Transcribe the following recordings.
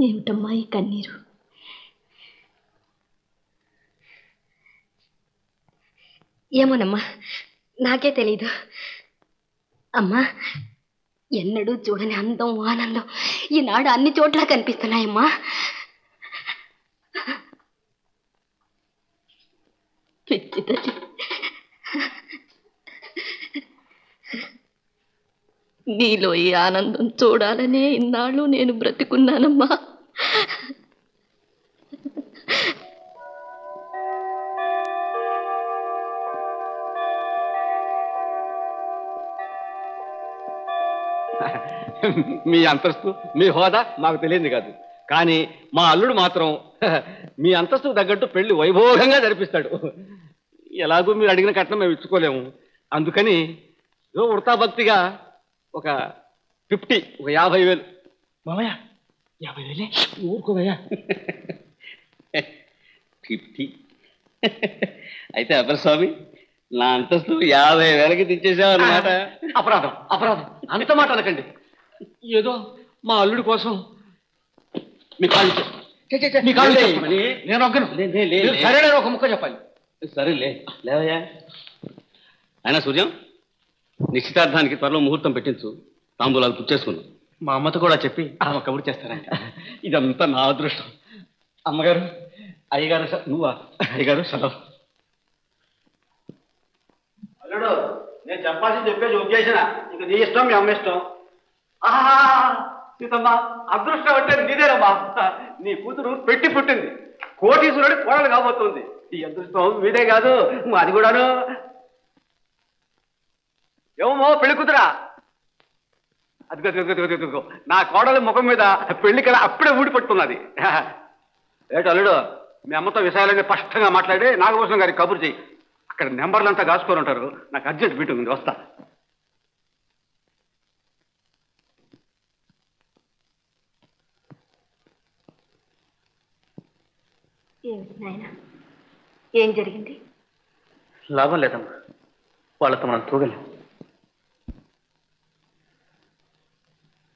ఏమిటమ్మా ఈ కన్నీరు? ఏమోనమ్మా, నాకే తెలీదు. అమ్మా, ఎన్నడూ చూడని అందం ఆనందం ఈనాడు అన్ని చోట్ల కనిపిస్తున్నాయమ్మా. పిచ్చి తల్లి, నీలో ఈ ఆనందం చూడాలనే ఇన్నాళ్ళు నేను బ్రతికున్నానమ్మా. మీ అంతస్తు మీ హోదా మాకు తెలియదు కాదు, కానీ మా అల్లుడు మాత్రం మీ అంతస్తుకు తగ్గట్టు పెళ్లి వైభోగంగా జరిపిస్తాడు. ఎలాగూ మీరు అడిగిన కట్నం మేము ఇచ్చుకోలేము, అందుకని ఉడతా భక్తిగా ఒక 50,000. మామయ్య 50,000 ఊరుకోవయ్యా. 50 అయితే అపరస్వామి, నా అంతస్తు 50,000కి తెచ్చేసావు అన్నమాట. అపరాధం అపరాధం, అంత మాట అనకండి. ఏదో మా అల్లుడి కోసం మీ కాళ్ళు నేను ఒక్కను సరే ఒక ముక్క చెప్పాలి. సరేలే లేవయ్యా. అయినా సూర్యం, నిశ్చితార్థానికి త్వరలో ముహూర్తం పెట్టించు, తాంబూలాలు పుచ్చేసుకున్నాం. మా అమ్మతో కూడా చెప్పి ఆమె కబురు చేస్తారంట. ఇదంతా నా అదృష్టం. అమ్మగారు, అయ్యగారు, నువ్వా? అయ్యగారు సెలవు. అల్లుడు, నేను చెప్పాల్సి చెప్పేసి ఉద్దేశన, ఇక నీ ఇష్టం మీ అమ్మ ఇష్టం. సీతమ్మ, అదృష్టం అంటే నీదేనమ్మా. నీ కూతురు పెట్టి పుట్టింది, కోటీశ్వరుడి కోడలు కాబోతుంది. ఈ అదృష్టం మీదే కాదు, అది కూడాను. ఏమో పెళ్లి కూతురా, అదిగో నా కోడలి ముఖం మీద పెళ్లి కళ అప్పుడే ఊడి పట్టుకున్నది. ఏట అల్లుడు, మీ అమ్మతో విషయాలన్నీ స్పష్టంగా మాట్లాడి నాగభూషణం గారికి కబురు చేయి. అక్కడ నెంబర్లంతా కాసుకొని ఉంటారు. నాకు అర్జెంట్ మీటింగ్ ఉంది, వస్తా. ఏమిటి నాయన, ఏం జరిగింది? లాభం లేదమ్మా, వాళ్ళతో మనం తూగలేం.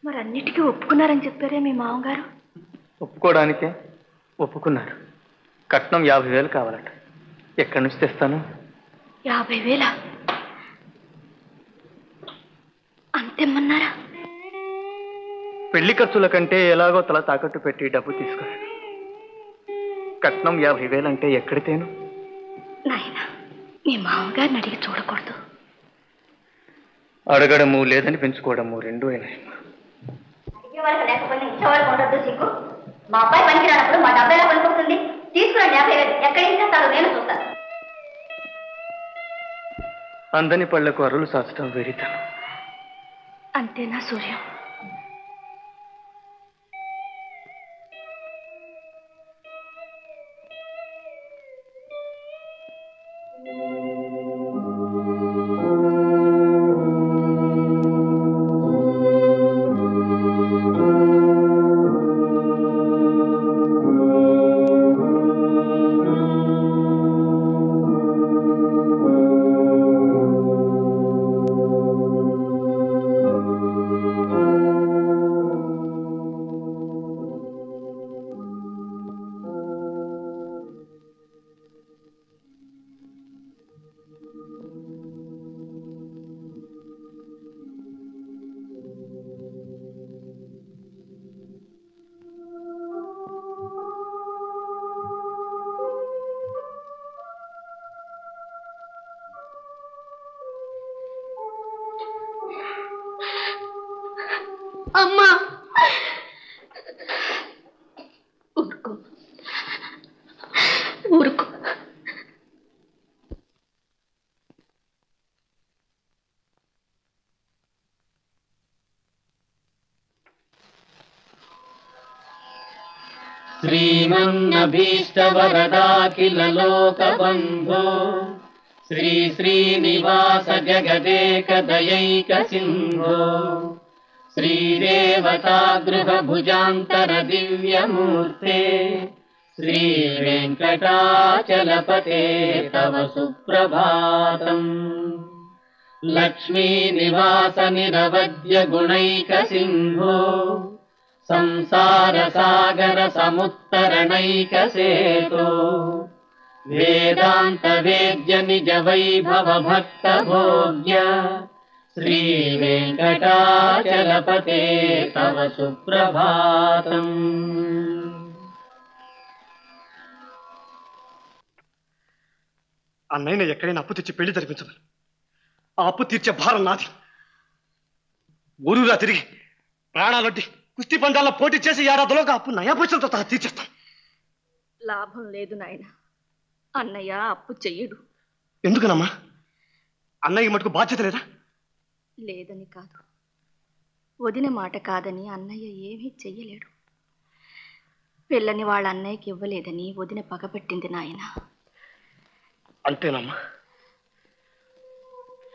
మరి అన్నిటికీ ఒప్పుకున్నారని చెప్పారే మీ మామగారు. ఒప్పుకోవడానికే ఒప్పుకున్నారు. కట్నం 50,000 కావాలట. ఎక్కడి నుంచి తెస్తాను? 50,000 అంతేమన్నారా? పెళ్లి ఖర్చుల కంటే ఎలాగో తల తాకట్టు పెట్టి డబ్బు తీసుకున్నాను. కట్నం 50,000 అంటే ఎక్కడితేను? నాయన, మీ మామగారిని అడిగి చూడకూడదు. అడగడము లేదని పెంచుకోవడము రెండూ అయినాయి. లేకపోతే ఇచ్చేవాళ్ళు ఉండొద్దు సిగ్గు. మా అబ్బాయి పనికి రానప్పుడు మా డబ్బు ఎలా కొనుక్కుంటుంది? తీసుకురండి 50,000. ఎక్కడి నుంచి తెస్తారో నేను చూస్తాను. అందని పళ్లకు అరులు సాచడం వెరితనం. అంతేనా సూర్యం? అమ్మా, ఊరుకో ఊరుకో. శ్రీమన్నభీష్టవరదాఖిల లోకబంధో శ్రీ శ్రీనివాస జగదేకదయైక సింధో శ్రీదేవతాగృహభుజాంతర దివ్యమూర్తే శ్రీ వెంకటాచలపతే తవ సుప్రభాతం. లక్ష్మీ నివాస నిరవధ్య గుణైక సింధో సంసార సాగర సముత్తరణైక సేతో వేదాంత వేద్య నిజ వైభవ భక్త భోగ్య శ్రీ వెంకటాచలపతే తవ సుప్రభాతం. అన్నయ్య ఎక్కడైనా అప్పు తెచ్చి పెళ్లి జరిపించమని. ఆ అప్పు తీర్చే భారం నాది. ఊరూరా తిరిగి ప్రాణాలొడ్డి కుస్తీ పందాల్లో పోటీ చేసి ఏడాదిలోగా అప్పు నయాపూచలతో సహా తీర్చేస్తాం. లాభం లేదు నాయన, అన్నయ్య అప్పు చెయ్యడు. ఎందుకనమ్మా? అన్నయ్య మటుకు బాధ్యత లేదా? లేదని కాదు, వదిన మాట కాదని అన్నయ్య ఏమీ చెయ్యలేడు. పిల్లని వాళ్ళ అన్నయ్యకి ఇవ్వలేదని వదిన పగబట్టింది నాయన. అంతేనమ్మా?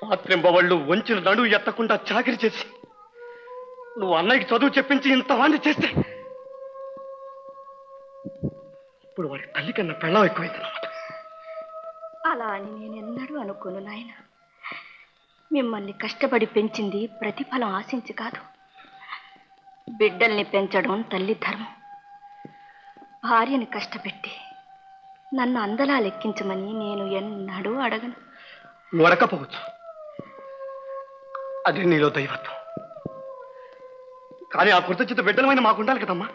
రాత్రింబవళ్ళు వంచిన నడువు ఎత్తకుండా చాకిరి చేసి నువ్వు అన్నయ్యకి చదువు చెప్పించి ఇంతవాణ్ణి చేస్తే ఇప్పుడు వాడి తల్లి కన్నా పెళ్ళం ఎక్కువైందన్నమాట. అలా అని నేనెన్నడూ అనుకోను నాయన. మిమ్మల్ని కష్టపడి పెంచింది ప్రతిఫలం ఆశించి కాదు. బిడ్డల్ని పెంచడం తల్లి ధర్మం. భార్యని కష్టపెట్టి నన్ను అందలా లెక్కించమని నేను ఎన్నడూ అడగను. నువ్వు అడగకపోవచ్చు, అది నీలో దైవత్వం. కానీ ఆ కృతజ్ఞత బిడ్డలమైన మాకు ఉండాలి కదమ్మా.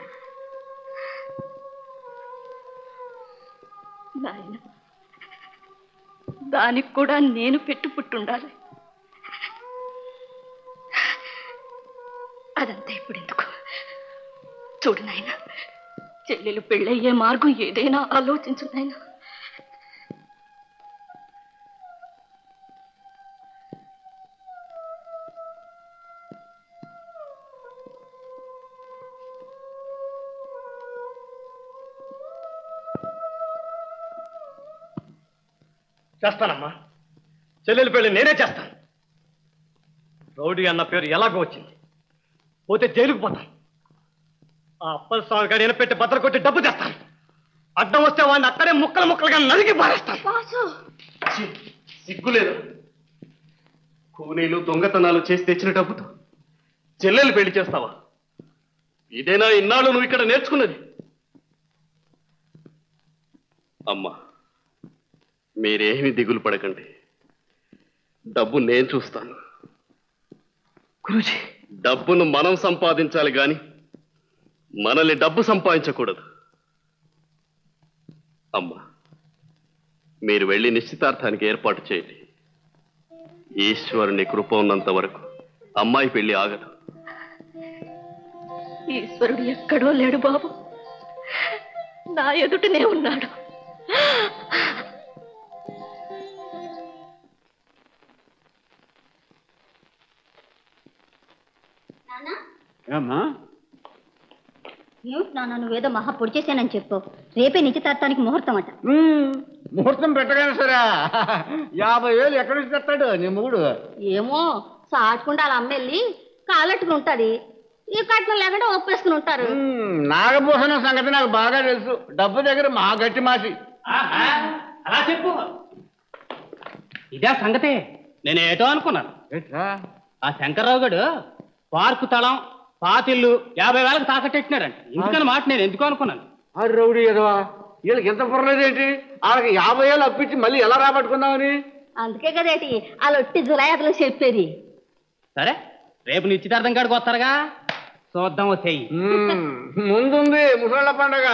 నాయన, దానికి కూడా నేను పుట్టుండాలి. అదంతా ఇప్పుడు ఎందుకు? చూడు నాయన, చెల్లెలు పెళ్ళయ్యే మార్గం ఏదైనా ఆలోచించు నాయన. చేస్తానమ్మా, చెల్లెలు పెళ్లి నేనే చేస్తాను. రౌడీ అన్న పేరు ఎలాగో వచ్చింది, పోతే జైలుకు పోతాను. ఆ అప్పల స్వామి గారు ఎనపెట్టి బద్దలు కొట్టి డబ్బు తెస్తాను. అడ్డం వస్తే వాడిని అక్కడే ముక్కలు ముక్కలుగా నరికి పారేస్తాను. సిగ్గులేదు. కూనీలు దొంగతనాలు చేసి తెచ్చిన డబ్బుతో చెల్లెలు పెళ్లి చేస్తావా? ఇదేనా ఇన్నాళ్ళు నువ్వు ఇక్కడ నేర్చుకున్నది? అమ్మా, మీరేమి దిగులు పడకండి, డబ్బు నేను చూస్తాను. గురూజీ, డబ్బును మనం సంపాదించాలి గాని మనల్ని డబ్బు సంపాదించకూడదు. అమ్మా, మీరు వెళ్ళి నిశ్చితార్థానికి ఏర్పాటు చేయండి. ఈశ్వరుని కృప ఉన్నంత వరకు అమ్మాయి పెళ్లి ఆగదు. ఈశ్వరుడు ఎక్కడో లేడు బాబు, నా ఎదుటనే ఉన్నాడు. ఏమిటి నాన్న, నువ్వేదో మహా పొడి చేశానని చెప్పు. రేపే నిశ్చితార్థానికి ముహూర్తం అట. ముహూర్తం పెట్టగానే సరే 50,000 ఎక్కడి నుంచి తెస్తాడు నీ మొగుడు? ఏమో, సాటుకుండా అలా అమ్మెళ్ళి కాలట్టుకుని ఉంటది. ఈ కట్నం లేకుండా ఒప్పేసుకుని ఉంటారు. నాగభూషణ సంగతి నాకు బాగా తెలుసు. డబ్బు దగ్గర మా గట్టి మాసి. అలా చెప్పు. ఇదే సంగతి. నేనేటో అనుకున్నాను. ఆ శంకర్రావు గడు పార్కు తళం పాతిల్లు 50,000 తాకట్టెట్టినారంట. ఇందుకని మాట నేను ఎందుకు అనుకున్నాను. రౌడీ ఎదవా, వీళ్ళకి ఎంత పొరలేదేంటి? వాళ్ళకి 50,000 అప్పించి మళ్ళీ ఎలా రాబట్టుకుందామని. అందుకే కదేటి వాళ్ళు ఒట్టి జులాయతలు చెప్పేది. సరే, రేపు నిశ్చితార్థం కాడికి వస్తారుగా, చూద్దాం. వచ్చేయి. ముందుంది ముసళ్ళ పండగ.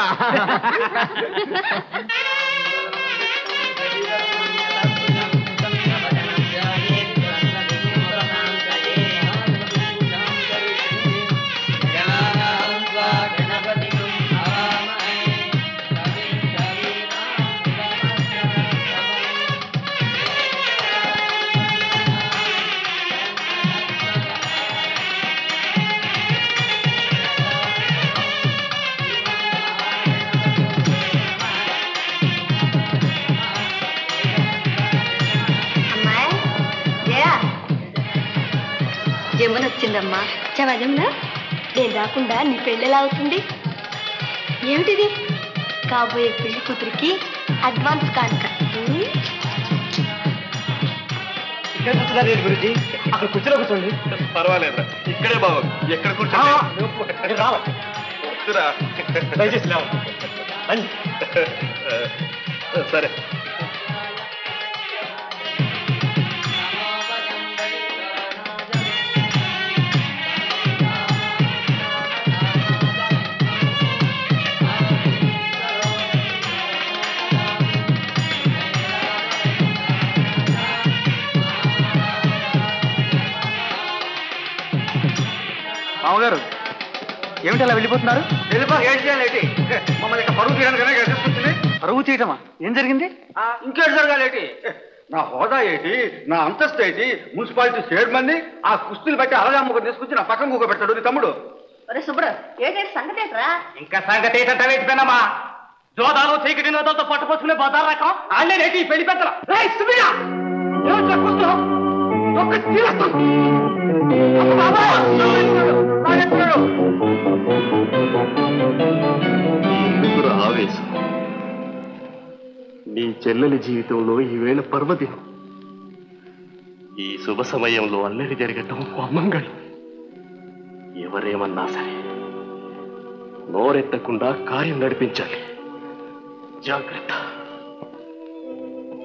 జమున వచ్చిందమ్మా. చవా జమున, నేను రాకుండా నీ పెళ్ళి ఎలా అవుతుంది? ఏమిటిది? కాబోయే పెళ్లి కూతురికి అడ్వాన్స్ కానుక. గురించి అక్కడ కూర్చోలో కూర్చోండి. పర్వాలేదు, ఇక్కడే బాబు. ఎక్కడ కూర్చోండి. ఎక్కురా. దయచేసి లేవు. సరే. మామగారు ఏమిటి అలా వెళ్ళిపోతున్నారు? ఏం చేయాలి? మమ్మల్ని ఇక్కడ పరువు తీయడానికి తీసుకొచ్చింది. పరువు చేయటమా? ఏం జరిగింది? ఇంకేటి జరగాలి? నా హోదా ఏంటి, నా అంతస్తు ఏంటి, మున్సిపాలిటీ చైర్మన్ ని ఆ కుస్తీలు బట్టి అలాగే అమ్మకు తీసుకొచ్చి నా పక్కన కూకబెట్టాడు నీ తమ్ముడు. సుబ్ర ఏంటంటే సంగతి ఏంట్రా? ఇంకా సంగతి ఏంటంటావేటిపోయినామా? జోదాలు చీకటి నోదలతో పట్టుకొచ్చుకునే బజార్ రకం ఆళ్లే రేటి పెళ్లి పెద్దల. ఎందుకురా ఆవేశం? నీ చెల్లెలి జీవితంలో ఈవేళ పర్వదినం. ఈ శుభ సమయంలో అల్లరి జరగటం అమ్మంగళం. ఎవరేమన్నా సరే నోరెత్తకుండా కార్యం నడిపించాలి. జాగ్రత్త.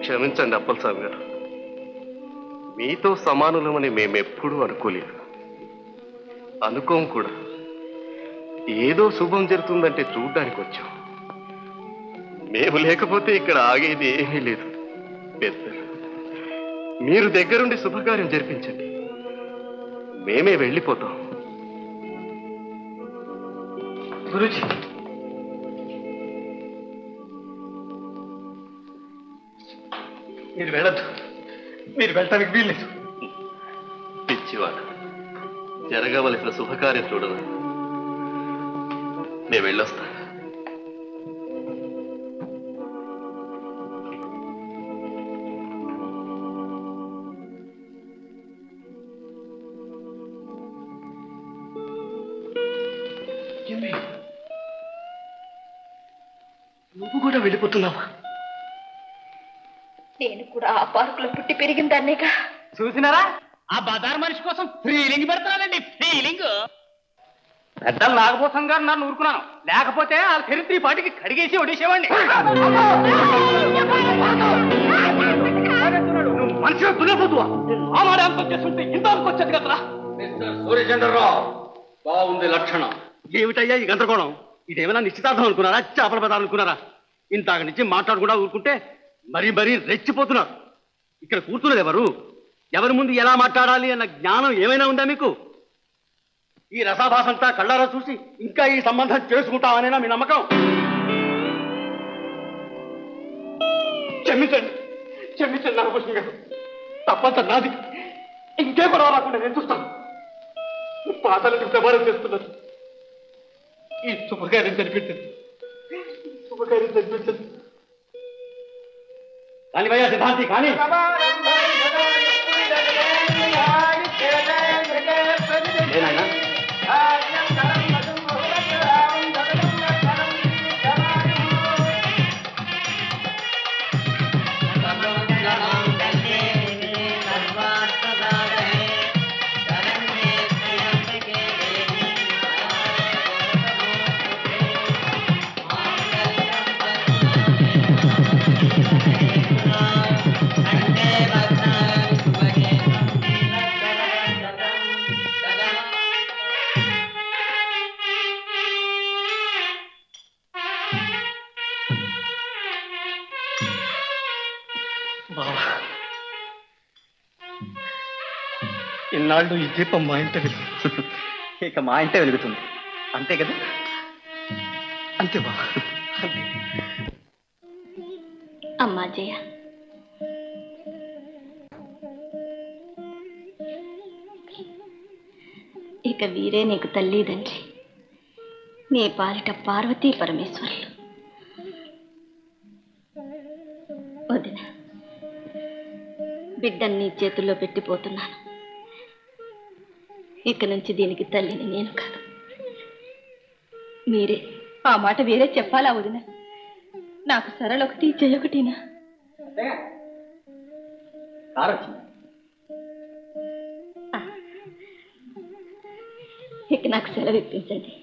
క్షమించండి అప్పలస్వామి గారు, మీతో సమానులమని మేమెప్పుడూ అనుకోలేదు, అనుకోం కూడా. ఏదో శుభం జరుగుతుందంటే చూడ్డానికి వచ్చాం. మేము లేకపోతే ఇక్కడ ఆగేది ఏమీ లేదు. పెద్దలు మీరు దగ్గరుండి శుభకార్యం జరిపించండి, మేమే వెళ్ళిపోతాం. గురుజీ, మీరు వెళ్ళద్దు. మీరు వెళ్ళటానికి వీల్లేదు. పిచ్చివాడు, జరగవలసిన శుభకార్యం చూడదు. నేను వెళ్ళొస్తా. నువ్వు కూడా వెళ్ళిపోతున్నావా? నేను కూడా ఆ పార్కులో పుట్టి పెరిగిందాన్నేగా. చూసినారా, ఆ బజార్ మనిషి కోసం ఫీలింగ్ పెడుతున్నానండి. ఫీలింగ్ పెద్దలు నాగభూషణ్ గారు నన్ను ఊరుకున్నాను, లేకపోతే ఆ చరిత్ర పాటికి కడిగేసి ఒడిసేవాడిని. నువ్వు మనిషిగా తులేపోతువా? ఆ మాట అంతం చేస్తుంటే ఇంతవరకు వచ్చేది కదరా. సూర్యచంద్రరావు, బాగుంది లక్షణం. ఏమిటయ్యా ఈ గందరగోళం? ఇదేమైనా నిశ్చితార్థం అనుకున్నారా, చేపల పదాలు అనుకున్నారా? ఇంతక నుంచి మాట్లాడకుండా ఊరుకుంటే మరీ మరీ రెచ్చిపోతున్నారు. ఇక్కడ కూర్చున్నది ఎవరు? ఎవరి ముందు ఎలా మాట్లాడాలి అన్న జ్ఞానం ఏమైనా ఉందా మీకు? ఈ రసాభాసంతా కళ్ళారా చూసి ఇంకా ఈ సంబంధం చేసుకుంటామనేనా మీ నమ్మకం? క్షమించండి, క్షమించండి నాగభూషణ్ గారు, తప్పంత నాది. ఇంకే గొడవ రాకుండా నేను చూస్తాను. పాటలకు ప్రమాణం చేస్తున్నారు. ఈ శుభకార్యం జరిపించండి, శుభకార్యం జరిపించండి. కానీ భయ్యా సిద్ధాంతి, కానీ ఏనాయనా? ఇన్నాళ్ళు ఈ దీపం మా ఇంట వెలుగు, ఇక మా ఇంటే వెలుగుతుంది. అంతే కదా? అంతే బాబా, అంతే. అమ్మా జయ, ఇక వీరే నీకు తల్లి తండ్రి, నీ పాలిట పార్వతీ పరమేశ్వరులు. వదిన, బిడ్డని నీ చేతుల్లో పెట్టిపోతున్నాను. ఇక నుంచి దీనికి తల్లిని నేను కాదు, మీరే. ఆ మాట వేరే చెప్పాలా వదిన? నాకు సరళొకటి చెయ్యొకటినా? ఇక నాకు సెలవు ఇప్పించండి.